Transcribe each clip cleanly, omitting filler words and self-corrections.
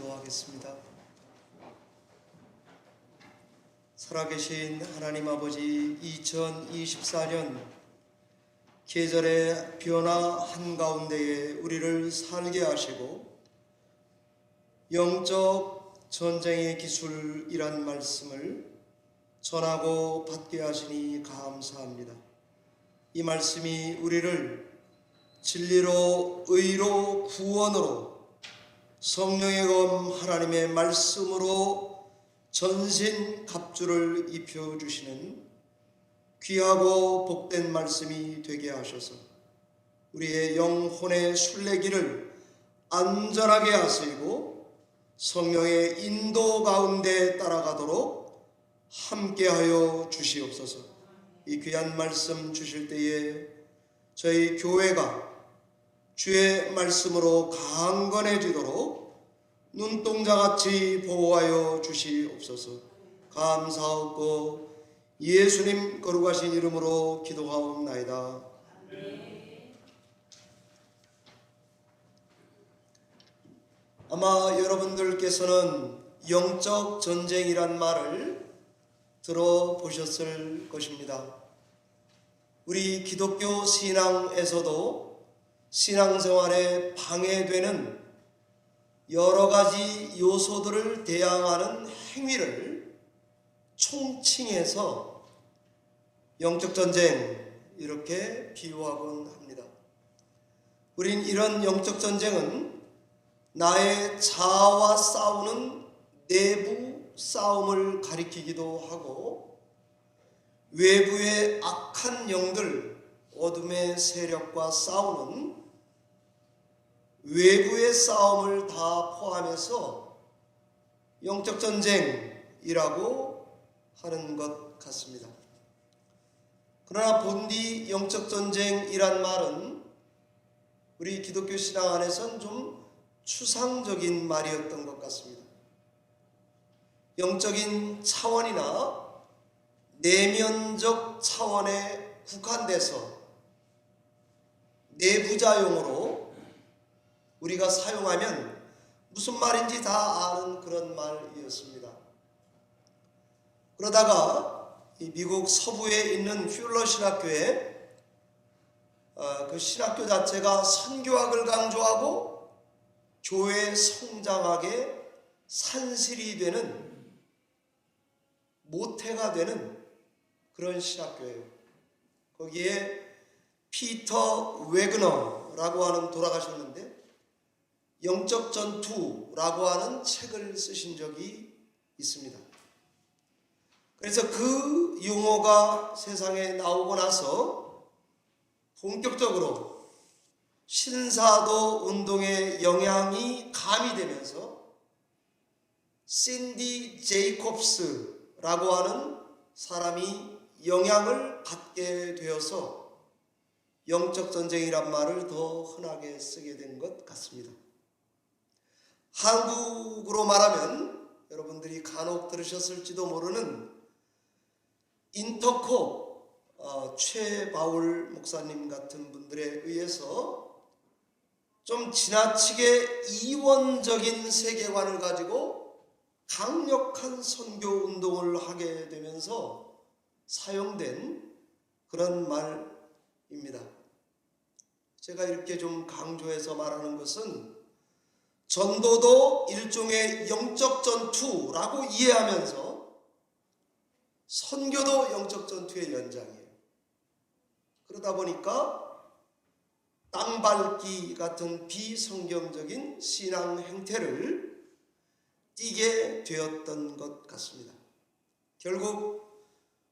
기도하겠습니다. 살아계신 하나님 아버지, 2024년 계절의 변화 한가운데에 우리를 살게 하시고 영적 전쟁의 기술이란 말씀을 전하고 받게 하시니 감사합니다. 이 말씀이 우리를 진리로, 의로, 구원으로, 성령의 검 하나님의 말씀으로 전신 갑주를 입혀주시는 귀하고 복된 말씀이 되게 하셔서 우리의 영혼의 순례길을 안전하게 하시고 성령의 인도 가운데 따라가도록 함께하여 주시옵소서. 이 귀한 말씀 주실 때에 저희 교회가 주의 말씀으로 강건해지도록 눈동자같이 보호하여 주시옵소서. 감사하고 예수님 거룩하신 이름으로 기도하옵나이다. 아마 여러분들께서는 영적 전쟁이란 말을 들어보셨을 것입니다. 우리 기독교 신앙에서도 신앙생활에 방해되는 여러 가지 요소들을 대항하는 행위를 총칭해서 영적 전쟁 이렇게 비유하곤 합니다. 우린 이런 영적 전쟁은 나의 자아와 싸우는 내부 싸움을 가리키기도 하고 외부의 악한 영들, 어둠의 세력과 싸우는 외부의 싸움을 다 포함해서 영적 전쟁이라고 하는 것 같습니다. 그러나 본디 영적 전쟁이란 말은 우리 기독교 신앙 안에선 좀 추상적인 말이었던 것 같습니다. 영적인 차원이나 내면적 차원에 국한돼서 내부자용으로 우리가 사용하면 무슨 말인지 다 아는 그런 말이었습니다. 그러다가 미국 서부에 있는 퓨러 신학교에 그 신학교 자체가 선교학을 강조하고 교회 성장학의 산실이 되는 모태가 되는 그런 신학교예요. 거기에 피터 웨그너라고 하는 돌아가셨는데 영적 전투라고 하는 책을 쓰신 적이 있습니다. 그래서 그 용어가 세상에 나오고 나서 본격적으로 신사도 운동의 영향이 가미되면서 신디 제이콥스라고 하는 사람이 영향을 받게 되어서 영적 전쟁이란 말을 더 흔하게 쓰게 된 것 같습니다. 한국으로 말하면 여러분들이 간혹 들으셨을지도 모르는 인터코 최바울 목사님 같은 분들에 의해서 좀 지나치게 이원적인 세계관을 가지고 강력한 선교 운동을 하게 되면서 사용된 그런 말입니다. 제가 이렇게 좀 강조해서 말하는 것은 전도도 일종의 영적 전투라고 이해하면서 선교도 영적 전투의 연장이에요. 그러다 보니까 땅밟기 같은 비성경적인 신앙 행태를 띠게 되었던 것 같습니다. 결국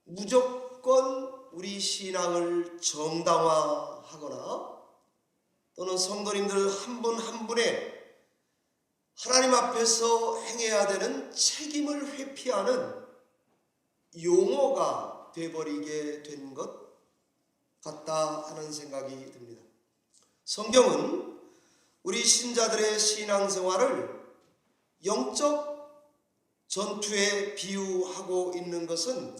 무조건 우리 신앙을 정당화하거나 또는 성도님들 한 분 한 분의 하나님 앞에서 행해야 되는 책임을 회피하는 용어가 되어버리게 된 것 같다 하는 생각이 듭니다. 성경은 우리 신자들의 신앙생활을 영적 전투에 비유하고 있는 것은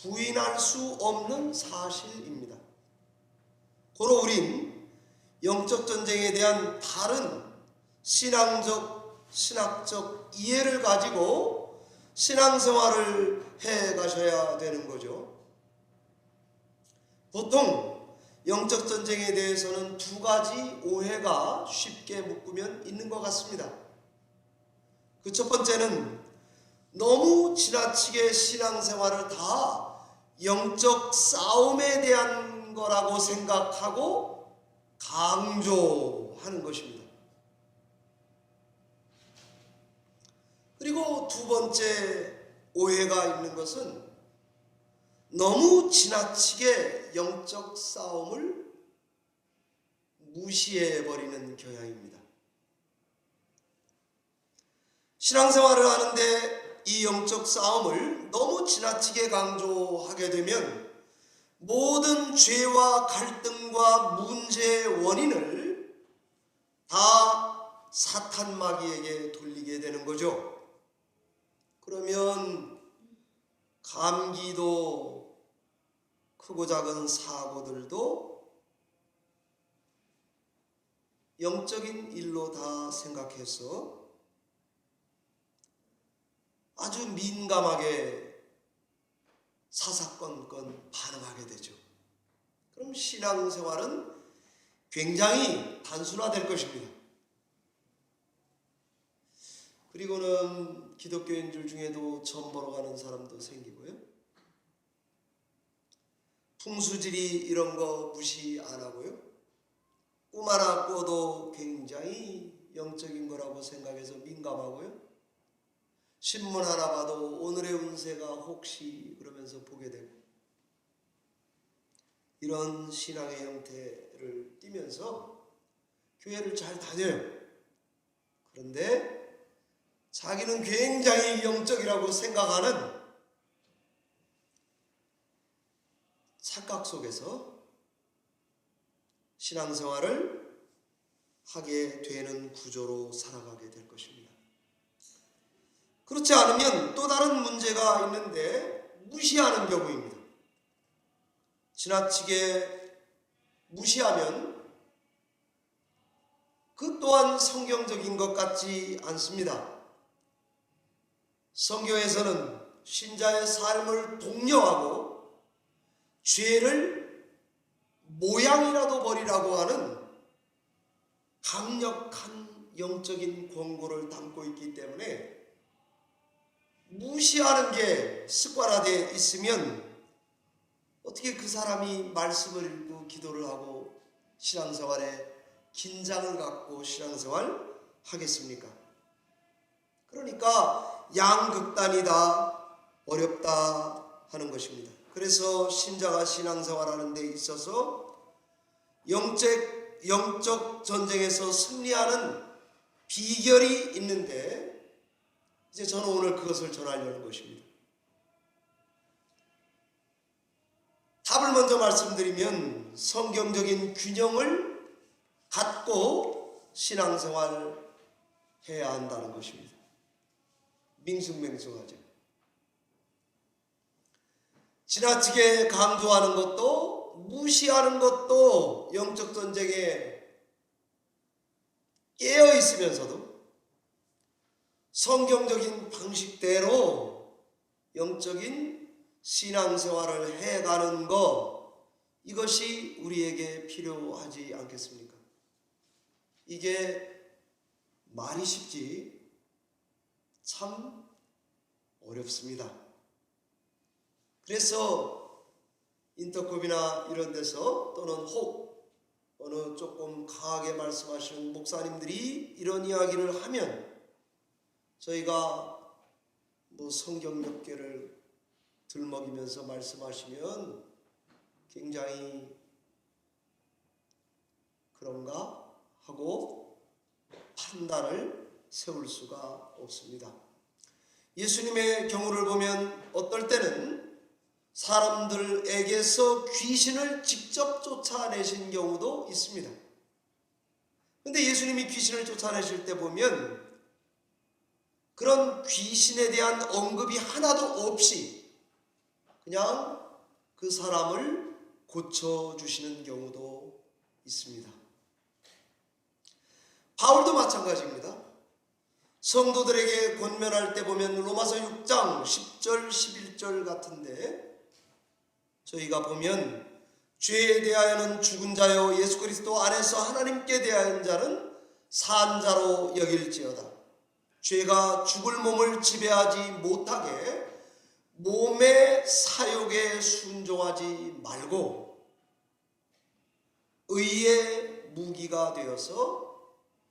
부인할 수 없는 사실입니다. 고로 우린 영적 전쟁에 대한 다른 신앙적 신학적 이해를 가지고 신앙생활을 해 가셔야 되는 거죠. 보통 영적 전쟁에 대해서는 두 가지 오해가 쉽게 묶으면 있는 것 같습니다. 그 첫 번째는 너무 지나치게 신앙생활을 다 영적 싸움에 대한 거라고 생각하고 강조하는 것입니다. 그리고 두 번째 오해가 있는 것은 너무 지나치게 영적 싸움을 무시해버리는 경향입니다. 신앙생활을 하는데 이 영적 싸움을 너무 지나치게 강조하게 되면 모든 죄와 갈등과 문제의 원인을 다 사탄 마귀에게 돌리게 되는 거죠. 그러면 감기도 크고 작은 사고들도 영적인 일로 다 생각해서 아주 민감하게 사사건건 반응하게 되죠. 그럼 신앙생활은 굉장히 단순화될 것입니다. 그리고는 기독교인들 중에도 점 보러 가는 사람도 생기고요. 풍수지리 이런 거 무시 안 하고요. 꿈 하나 꿔도 굉장히 영적인 거라고 생각해서 민감하고요. 신문 하나 봐도 오늘의 운세가 혹시 그러면서 보게 되고, 이런 신앙의 형태를 띠면서 교회를 잘 다녀요. 그런데 자기는 굉장히 영적이라고 생각하는 착각 속에서 신앙생활을 하게 되는 구조로 살아가게 될 것입니다. 그렇지 않으면 또 다른 문제가 있는데 무시하는 경우입니다. 지나치게 무시하면 그 또한 성경적인 것 같지 않습니다. 성경에서는 신자의 삶을 독려하고 죄를 모양이라도 버리라고 하는 강력한 영적인 권고를 담고 있기 때문에 무시하는 게 습관화되어 있으면 어떻게 그 사람이 말씀을 읽고 기도를 하고 신앙생활에 긴장을 갖고 신앙생활 하겠습니까? 그러니까 양극단이다, 어렵다 하는 것입니다. 그래서 신자가 신앙생활하는 데 있어서 영적 전쟁에서 승리하는 비결이 있는데, 이제 저는 오늘 그것을 전하려는 것입니다. 답을 먼저 말씀드리면 성경적인 균형을 갖고 신앙생활을 해야 한다는 것입니다. 밍숭맹숭하죠. 지나치게 강조하는 것도 무시하는 것도 영적 전쟁에 깨어 있으면서도 성경적인 방식대로 영적인 신앙생활을 해가는 것, 이것이 우리에게 필요하지 않겠습니까? 이게 말이 쉽지 참 어렵습니다. 그래서 인터컵이나 이런 데서 또는 혹 어느 조금 강하게 말씀하시는 목사님들이 이런 이야기를 하면 저희가 성경 몇 개를 들먹이면서 말씀하시면 굉장히 그런가 하고 판단을 세울 수가 없습니다. 예수님의 경우를 보면 어떨 때는 사람들에게서 귀신을 직접 쫓아내신 경우도 있습니다. 그런데 예수님이 귀신을 쫓아내실 때 보면 그런 귀신에 대한 언급이 하나도 없이 그냥 그 사람을 고쳐주시는 경우도 있습니다. 바울도 마찬가지입니다. 성도들에게 권면할 때 보면 로마서 6장 10절 11절 같은데, 저희가 보면 죄에 대하여는 죽은 자요 예수 그리스도 안에서 하나님께 대하여 자는 산 자로 여길지어다. 죄가 죽을 몸을 지배하지 못하게 몸의 사욕에 순종하지 말고 의의 무기가 되어서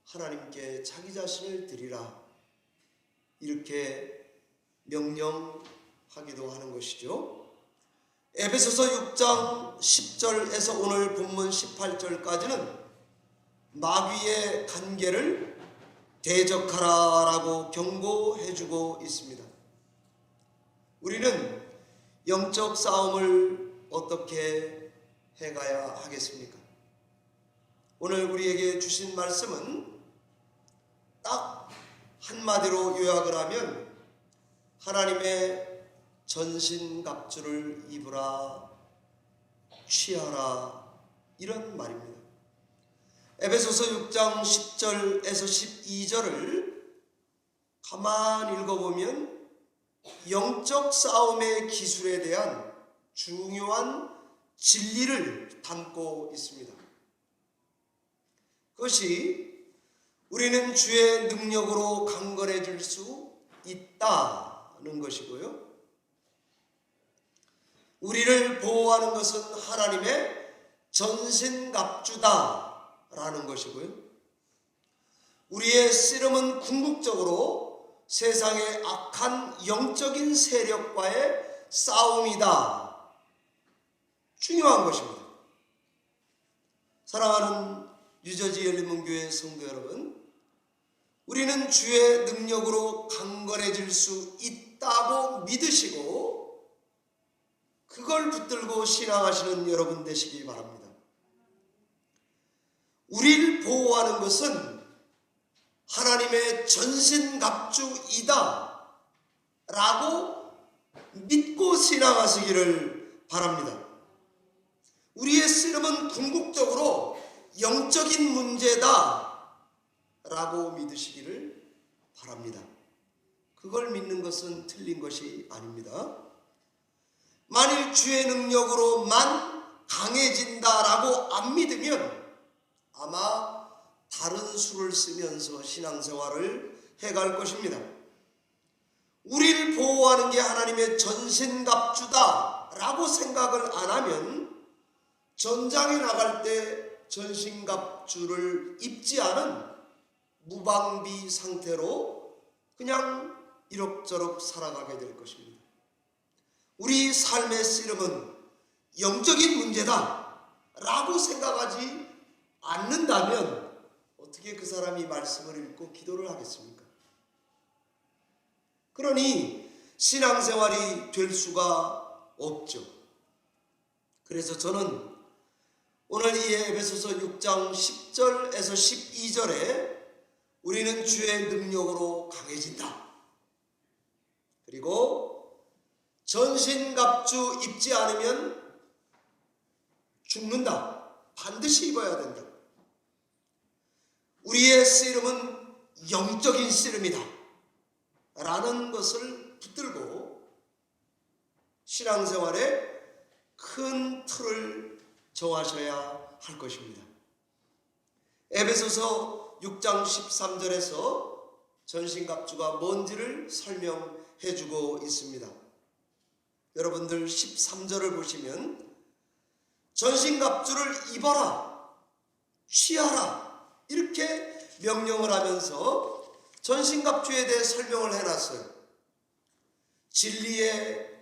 하나님께 자기 자신을 드리라, 이렇게 명령하기도 하는 것이죠. 에베소서 6장 10절에서 오늘 본문 18절까지는 마귀의 간계를 대적하라라고 경고해주고 있습니다. 우리는 영적 싸움을 어떻게 해가야 하겠습니까? 오늘 우리에게 주신 말씀은 딱 한마디로 요약을 하면 하나님의 전신갑주를 입으라, 취하라, 이런 말입니다. 에베소서 6장 10절에서 12절을 가만히 읽어보면 영적 싸움의 기술에 대한 중요한 진리를 담고 있습니다. 그것이 우리는 주의 능력으로 강건해질 수 있다는 것이고요, 우리를 보호하는 것은 하나님의 전신갑주다라는 것이고요, 우리의 씨름은 궁극적으로 세상의 악한 영적인 세력과의 싸움이다, 중요한 것입니다. 사랑하는 뉴저지 열린문교회 성도 여러분, 우리는 주의 능력으로 강건해질 수 있다고 믿으시고 그걸 붙들고 신앙하시는 여러분 되시기 바랍니다. 우리를 보호하는 것은 하나님의 전신갑주이다 라고 믿고 신앙하시기를 바랍니다. 우리의 씨름은 궁극적으로 영적인 문제다 라고 믿으시기를 바랍니다. 그걸 믿는 것은 틀린 것이 아닙니다. 만일 주의 능력으로만 강해진다라고 안 믿으면 아마 다른 수를 쓰면서 신앙생활을 해갈 것입니다. 우리를 보호하는 게 하나님의 전신갑주다라고 생각을 안 하면 전장에 나갈 때 전신갑주를 입지 않은 무방비 상태로 그냥 이럭저럭 살아가게 될 것입니다. 우리 삶의 씨름은 영적인 문제다 라고 생각하지 않는다면 어떻게 그 사람이 말씀을 읽고 기도를 하겠습니까? 그러니 신앙생활이 될 수가 없죠. 그래서 저는 오늘 이 에베소서 6장 10절에서 12절에 우리는 주의 능력으로 강해진다, 그리고 전신갑주 입지 않으면 죽는다, 반드시 입어야 된다, 우리의 씨름은 영적인 씨름이다 라는 것을 붙들고 신앙생활에 큰 틀을 정하셔야 할 것입니다. 에베소서 6장 13절에서 전신갑주가 뭔지를 설명해 주고 있습니다. 여러분들 13절을 보시면 전신갑주를 입어라, 취하라 이렇게 명령을 하면서 전신갑주에 대해 설명을 해놨어요. 진리의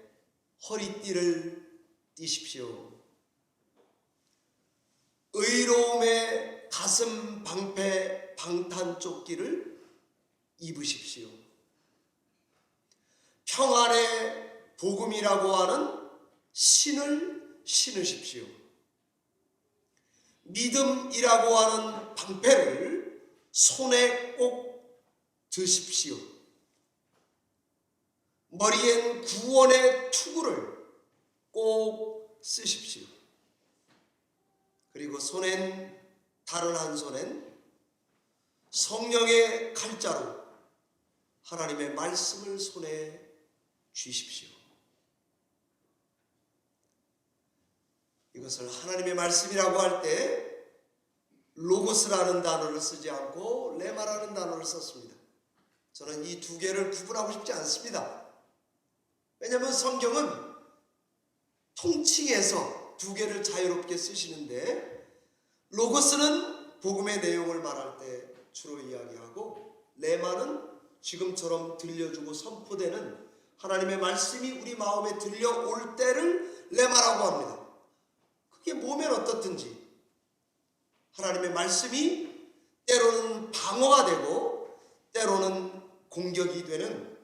허리띠를 띠십시오. 의로움의 가슴 방패 방탄조끼를 입으십시오. 평안의 복음이라고 하는 신을 신으십시오. 믿음이라고 하는 방패를 손에 꼭 드십시오. 머리엔 구원의 투구를 꼭 쓰십시오. 그리고 손엔, 다른 한 손엔 성령의 칼자루, 하나님의 말씀을 손에 쥐십시오. 이것을 하나님의 말씀이라고 할 때 로고스라는 단어를 쓰지 않고 레마라는 단어를 썼습니다. 저는 이 두 개를 구분하고 싶지 않습니다. 왜냐하면 성경은 통칭해서 두 개를 자유롭게 쓰시는데, 로고스는 복음의 내용을 말할 때 주로 이야기하고, 레마는 지금처럼 들려주고 선포되는 하나님의 말씀이 우리 마음에 들려올 때를 레마라고 합니다. 그게 뭐면 어떻든지 하나님의 말씀이 때로는 방어가 되고 때로는 공격이 되는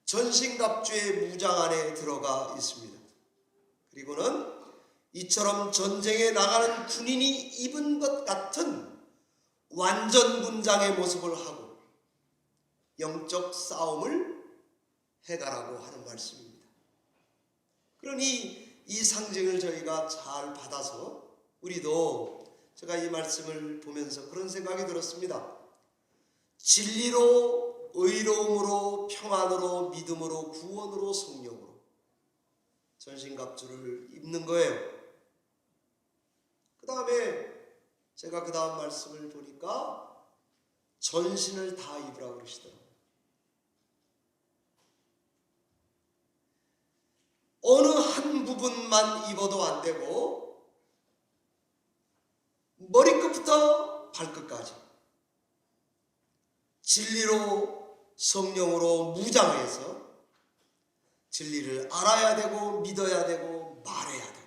전신갑주의 무장 안에 들어가 있습니다. 그리고는 이처럼 전쟁에 나가는 군인이 입은 것 같은 완전군장의 모습을 하고 영적 싸움을 해가라고 하는 말씀입니다. 그러니 이 상징을 저희가 잘 받아서 우리도, 제가 이 말씀을 보면서 그런 생각이 들었습니다. 진리로, 의로움으로, 평안으로, 믿음으로, 구원으로, 성령으로 전신갑주를 입는 거예요. 그 다음에 제가 그 다음 말씀을 보니까 전신을 다 입으라고 그러시더라고요. 어느 한 부분만 입어도 안 되고 머리끝부터 발끝까지 진리로, 성령으로 무장해서 진리를 알아야 되고 믿어야 되고 말해야 되고,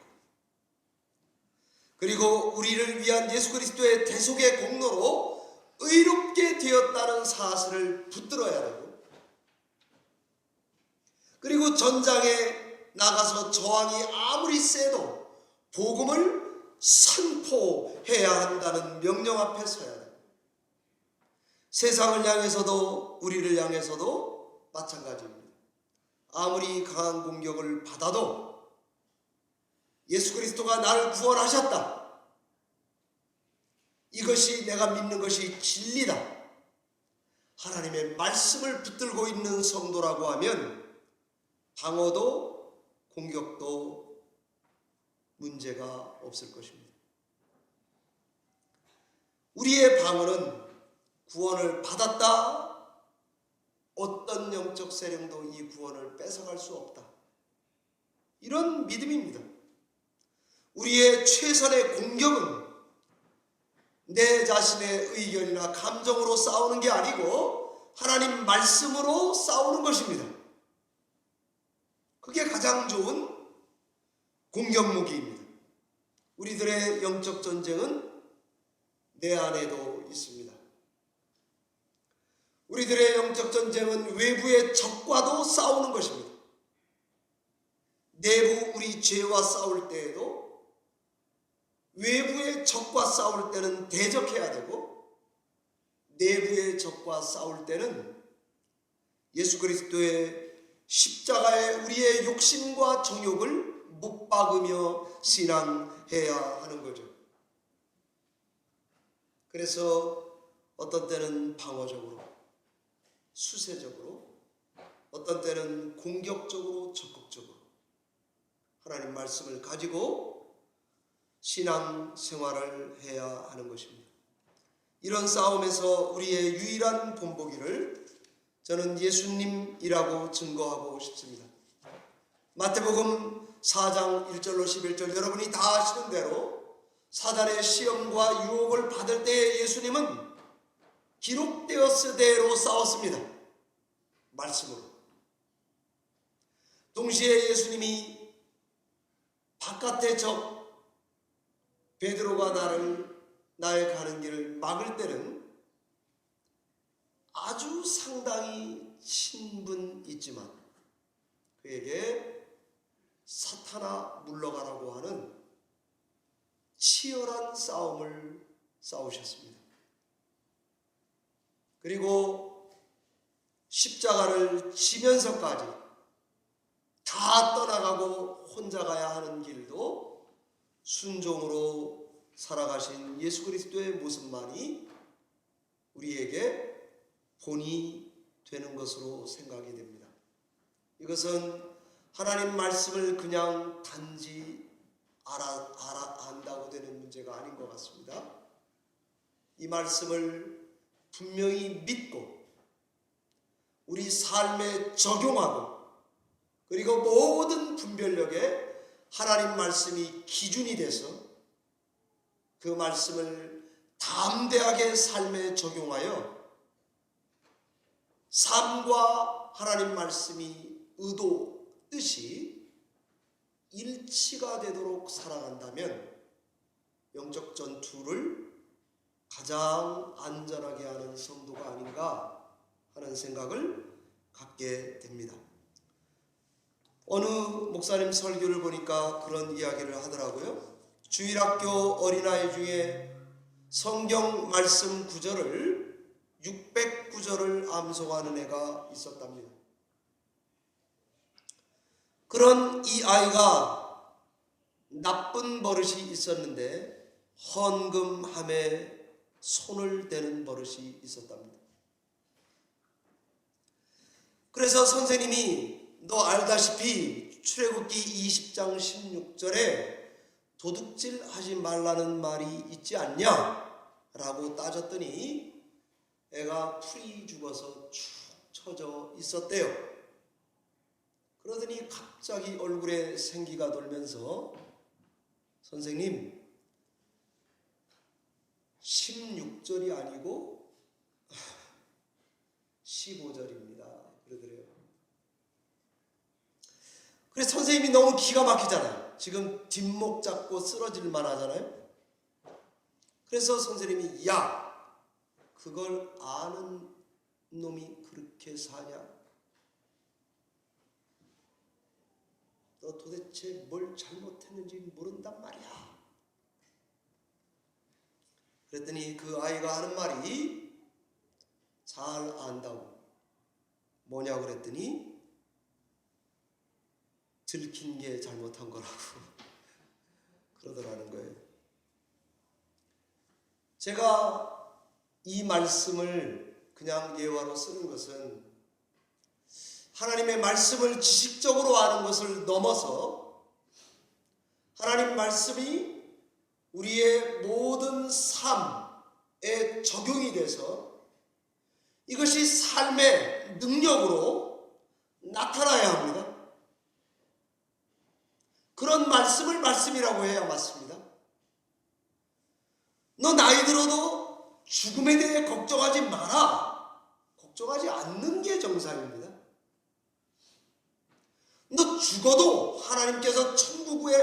그리고 우리를 위한 예수 그리스도의 대속의 공로로 의롭게 되었다는 사실을 붙들어야 되고, 그리고 전장에 나가서 저항이 아무리 세도 복음을 선포해야 한다는 명령 앞에 서야 돼요. 세상을 향해서도 우리를 향해서도 마찬가지입니다. 아무리 강한 공격을 받아도 예수 그리스도가 나를 구원하셨다, 이것이 내가 믿는 것이 진리다, 하나님의 말씀을 붙들고 있는 성도라고 하면 방어도 공격도 문제가 없을 것입니다. 우리의 방어는 구원을 받았다, 어떤 영적 세력도 이 구원을 뺏어갈 수 없다, 이런 믿음입니다. 우리의 최선의 공격은 내 자신의 의견이나 감정으로 싸우는 게 아니고 하나님 말씀으로 싸우는 것입니다. 그게 가장 좋은 공격 무기입니다. 우리들의 영적 전쟁은 내 안에도 있습니다. 우리들의 영적 전쟁은 외부의 적과도 싸우는 것입니다. 내부 우리 죄와 싸울 때에도 외부의 적과 싸울 때는 대적해야 되고, 내부의 적과 싸울 때는 예수 그리스도의 십자가에 우리의 욕심과 정욕을 못 박으며 신앙해야 하는 거죠. 그래서 어떤 때는 방어적으로, 수세적으로, 어떤 때는 공격적으로, 적극적으로 하나님 말씀을 가지고 신앙 생활을 해야 하는 것입니다. 이런 싸움에서 우리의 유일한 본보기를 저는 예수님이라고 증거하고 싶습니다. 마태복음 4장 1절로 11절, 여러분이 다 아시는 대로 사단의 시험과 유혹을 받을 때에 예수님은 기록되었으대로 싸웠습니다. 말씀으로. 동시에 예수님이 바깥의 적 베드로가 나의 가는 길을 막을 때는 아주 상당히 친분 있지만 그에게 사탄아 물러가라고 하는 치열한 싸움을 싸우셨습니다. 그리고 십자가를 지면서까지 다 떠나가고 혼자 가야 하는 길도 순종으로 살아가신 예수 그리스도의 모습만이 우리에게 본이 되는 것으로 생각이 됩니다. 이것은 하나님 말씀을 그냥 단지 안다고 되는 문제가 아닌 것 같습니다. 이 말씀을 분명히 믿고 우리 삶에 적용하고 그리고 모든 분별력에 하나님 말씀이 기준이 돼서 그 말씀을 담대하게 삶에 적용하여 삶과 하나님 말씀이 의도, 뜻이 일치가 되도록 살아간다면 영적 전투를 가장 안전하게 하는 성도가 아닌가 하는 생각을 갖게 됩니다. 어느 목사님 설교를 보니까 그런 이야기를 하더라고요. 주일학교 어린아이 중에 성경 말씀 구절을 600구절을 암송하는 애가 있었답니다. 그런 이 아이가 나쁜 버릇이 있었는데 헌금함에 손을 대는 버릇이 있었답니다. 그래서 선생님이 너 알다시피 출애굽기 20장 16절에 도둑질 하지 말라는 말이 있지 않냐? 라고 따졌더니 애가 풀이 죽어서 축 처져 있었대요. 그러더니 갑자기 얼굴에 생기가 돌면서 선생님 16절이 아니고 15절입니다. 그러더래요. 그래서 선생님이 너무 기가 막히잖아요. 지금 뒷목 잡고 쓰러질 만하잖아요. 그래서 선생님이 야 그걸 아는 놈이 그렇게 사냐? 너 도대체 뭘 잘못했는지 모른단 말이야. 그랬더니 그 아이가 하는 말이 잘 안다고. 뭐냐고 그랬더니 들킨 게 잘못한 거라고 그러더라는 거예요. 제가 이 말씀을 그냥 예화로 쓰는 것은 하나님의 말씀을 지식적으로 아는 것을 넘어서 하나님 말씀이 우리의 모든 삶에 적용이 돼서 이것이 삶의 능력으로 나타나야 합니다. 그런 말씀을 말씀이라고 해야 맞습니다. 너 나이 들어도 죽음에 대해 걱정하지 마라. 걱정하지 않는 게 정상입니다. 너 죽어도 하나님께서 천국에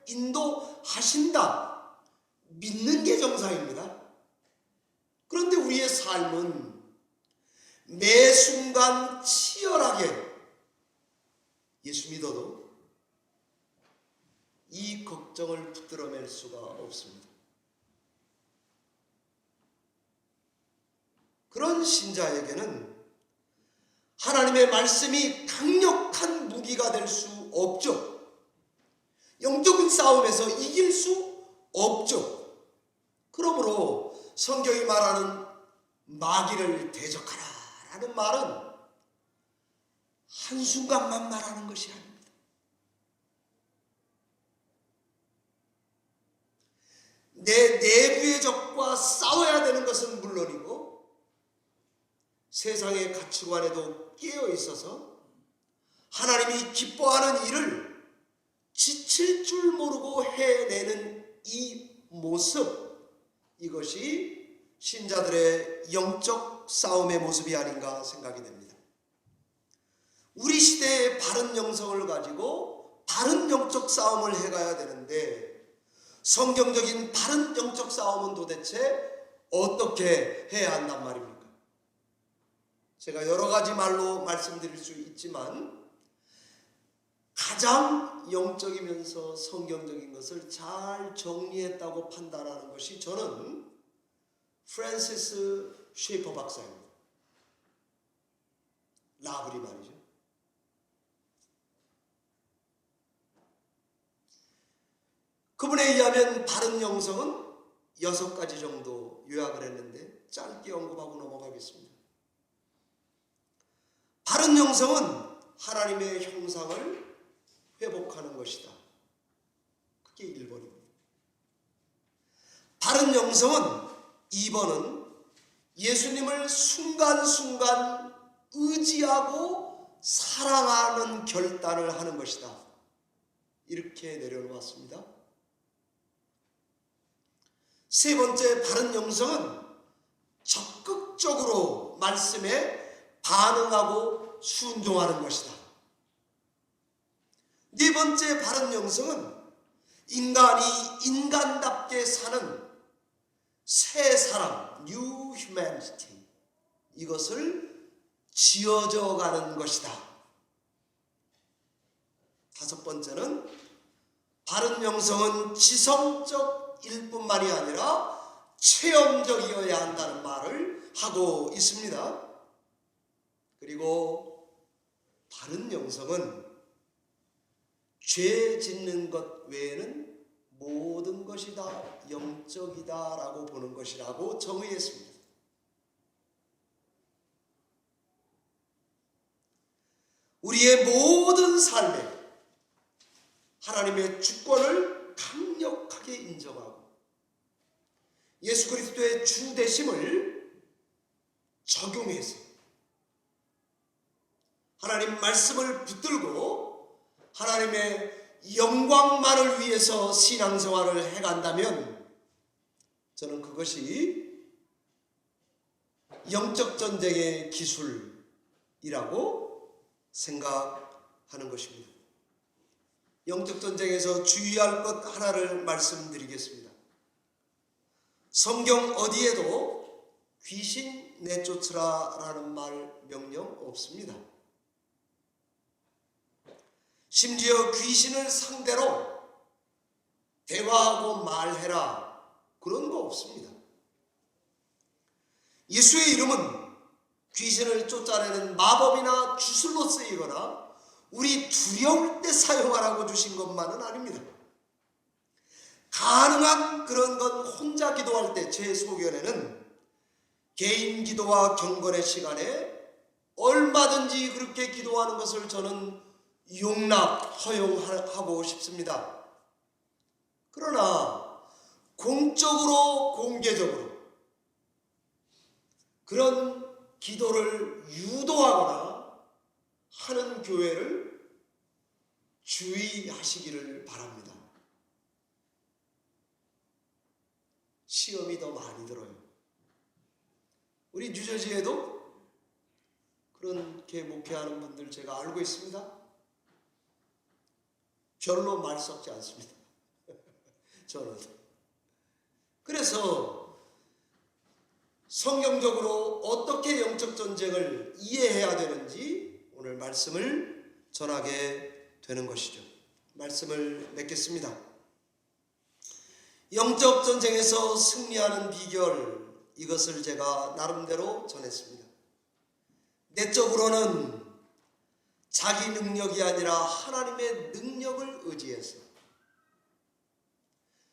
인도하신다. 믿는 게 정상입니다. 그런데 우리의 삶은 매 순간 치열하게 예수 믿어도 이 걱정을 붙들어낼 수가 없습니다. 그런 신자에게는 하나님의 말씀이 강력한 무기가 될 수 없죠. 영적인 싸움에서 이길 수 없죠. 그러므로 성경이 말하는 마귀를 대적하라 라는 말은 한순간만 말하는 것이 아닙니다. 내 내부의 적과 싸워야 되는 것은 물론이고 세상의 가치관에도 깨어 있어서 하나님이 기뻐하는 일을 지칠 줄 모르고 해내는 이 모습, 이것이 신자들의 영적 싸움의 모습이 아닌가 생각이 됩니다. 우리 시대의 바른 영성을 가지고 바른 영적 싸움을 해가야 되는데 성경적인 바른 영적 싸움은 도대체 어떻게 해야 한단 말입니까? 제가 여러 가지 말로 말씀드릴 수 있지만 가장 영적이면서 성경적인 것을 잘 정리했다고 판단하는 것이 저는 프랜시스 쉐이퍼 박사입니다. 라브리 말이죠. 그분에 의하면 바른 영성은 6가지 정도 요약을 했는데 짧게 언급하고 넘어가겠습니다. 바른 영성은 하나님의 형상을 회복하는 것이다. 그게 1번입니다. 바른 영성은 2번은 예수님을 순간순간 의지하고 사랑하는 결단을 하는 것이다. 이렇게 내려놓았습니다. 세 번째 바른 영성은 적극적으로 말씀에 반응하고 순종하는 것이다. 네 번째 바른 영성은 인간이 인간답게 사는 새 사람, New Humanity, 이것을 지어져 가는 것이다. 다섯 번째는 바른 영성은 지성적일 뿐만이 아니라 체험적이어야 한다는 말을 하고 있습니다. 그리고 바른 영성은 죄 짓는 것 외에는 모든 것이 다 영적이다 라고 보는 것이라고 정의했습니다. 우리의 모든 삶에 하나님의 주권을 강력하게 인정하고 예수 그리스도의 주 되심을 적용해서 하나님 말씀을 붙들고 하나님의 영광만을 위해서 신앙생활을 해간다면 저는 그것이 영적 전쟁의 기술이라고 생각하는 것입니다. 영적 전쟁에서 주의할 것 하나를 말씀드리겠습니다. 성경 어디에도 귀신 내쫓으라라는 명령 없습니다. 심지어 귀신을 상대로 대화하고 말해라 그런 거 없습니다. 예수의 이름은 귀신을 쫓아내는 마법이나 주술로 쓰이거나 우리 두려울 때 사용하라고 주신 것만은 아닙니다. 가능한 그런 건 혼자 기도할 때 제 소견에는 개인 기도와 경건의 시간에 얼마든지 그렇게 기도하는 것을 저는 허용하고 싶습니다. 그러나 공적으로 공개적으로 그런 기도를 유도하거나 하는 교회를 주의하시기를 바랍니다. 시험이 더 많이 들어요. 우리 뉴저지에도 그렇게 목회하는 분들 제가 알고 있습니다. 별로 말 섞지 않습니다. 저는. 그래서 성경적으로 어떻게 영적 전쟁을 이해해야 되는지 오늘 말씀을 전하게 되는 것이죠. 말씀을 맺겠습니다. 영적 전쟁에서 승리하는 비결, 이것을 제가 나름대로 전했습니다. 내적으로는 자기 능력이 아니라 하나님의 능력을 의지해서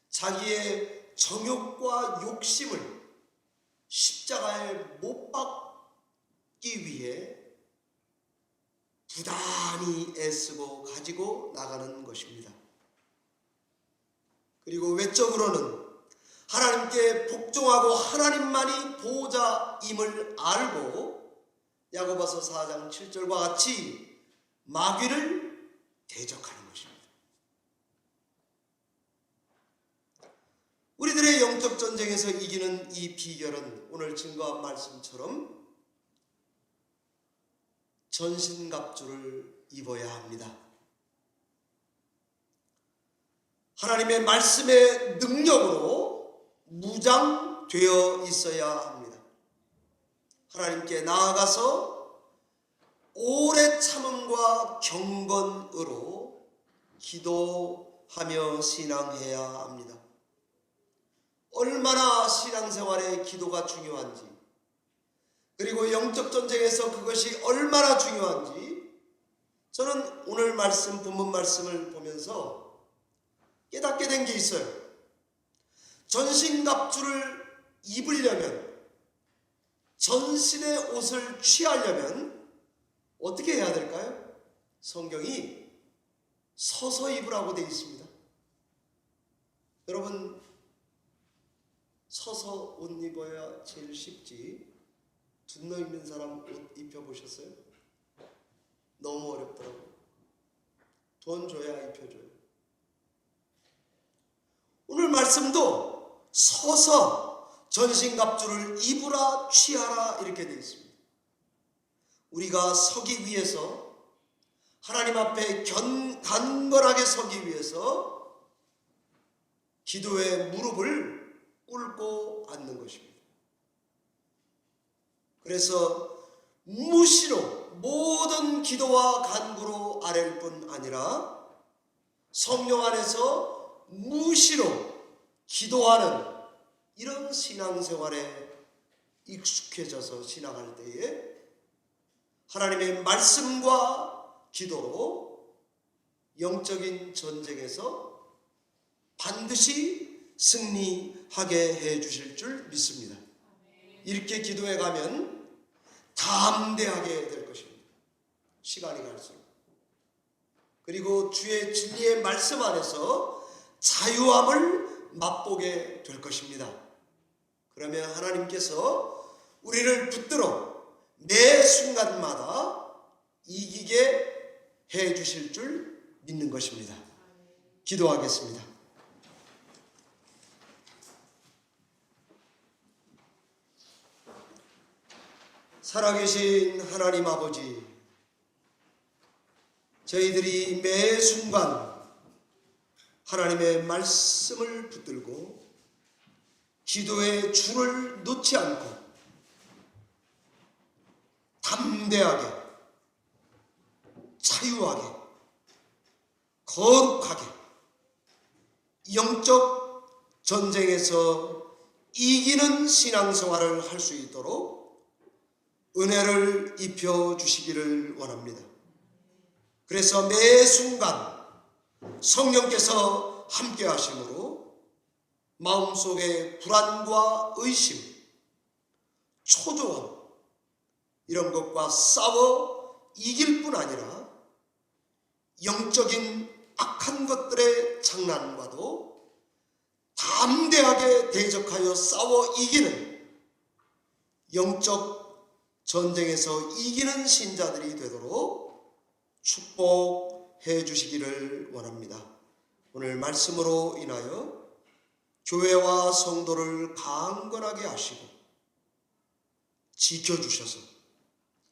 자기의 정욕과 욕심을 십자가에 못 박기 위해 부단히 애쓰고 가지고 나가는 것입니다. 그리고 외적으로는 하나님께 복종하고 하나님만이 보호자임을 알고 야고보서 4장 7절과 같이 마귀를 대적하는 것입니다. 우리들의 영적 전쟁에서 이기는 이 비결은 오늘 증거한 말씀처럼 전신갑주를 입어야 합니다. 하나님의 말씀의 능력으로 무장되어 있어야 합니다. 하나님께 나아가서 오래 참음과 경건으로 기도하며 신앙해야 합니다. 얼마나 신앙생활에 기도가 중요한지, 그리고 영적 전쟁에서 그것이 얼마나 중요한지 저는 오늘 말씀, 본문 말씀을 보면서 깨닫게 된 게 있어요. 전신갑주를 입으려면, 전신의 옷을 취하려면 어떻게 해야 될까요? 성경이 서서 입으라고 되어 있습니다. 여러분, 서서 옷 입어야 제일 쉽지. 둔너 입는 사람 옷 입혀보셨어요? 너무 어렵더라고요. 돈 줘야 입혀줘요. 오늘 말씀도 서서 전신갑주를 입으라 취하라 이렇게 되어 있습니다. 우리가 서기 위해서, 하나님 앞에 단번하게 서기 위해서 기도의 무릎을 꿇고 앉는 것입니다. 그래서 무시로 모든 기도와 간구로 아랠 뿐 아니라 성령 안에서 무시로 기도하는 이런 신앙생활에 익숙해져서 신앙할 때에 하나님의 말씀과 기도로 영적인 전쟁에서 반드시 승리하게 해 주실 줄 믿습니다. 이렇게 기도해 가면 담대하게 될 것입니다. 시간이 갈수록. 그리고 주의 진리의 말씀 안에서 자유함을 맛보게 될 것입니다. 그러면 하나님께서 우리를 붙들어 매 순간마다 이기게 해 주실 줄 믿는 것입니다. 기도하겠습니다. 살아계신 하나님 아버지, 저희들이 매 순간 하나님의 말씀을 붙들고 기도의 줄을 놓지 않고 담대하게, 자유하게, 거룩하게 영적 전쟁에서 이기는 신앙생활을 할 수 있도록 은혜를 입혀 주시기를 원합니다. 그래서 매 순간 성령께서 함께 하심으로 마음속에 불안과 의심, 초조함 이런 것과 싸워 이길 뿐 아니라 영적인 악한 것들의 장난과도 담대하게 대적하여 싸워 이기는 영적 전쟁에서 이기는 신자들이 되도록 축복해 주시기를 원합니다. 오늘 말씀으로 인하여 교회와 성도를 강건하게 하시고 지켜주셔서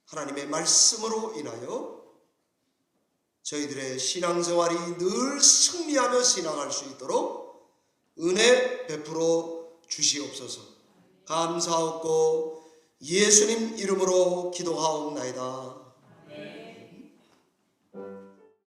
하나님의 말씀으로 인하여 저희들의 신앙생활이 늘 승리하며 신앙할 수 있도록 은혜 베풀어 주시옵소서. 감사하고 예수님 이름으로 기도하옵나이다.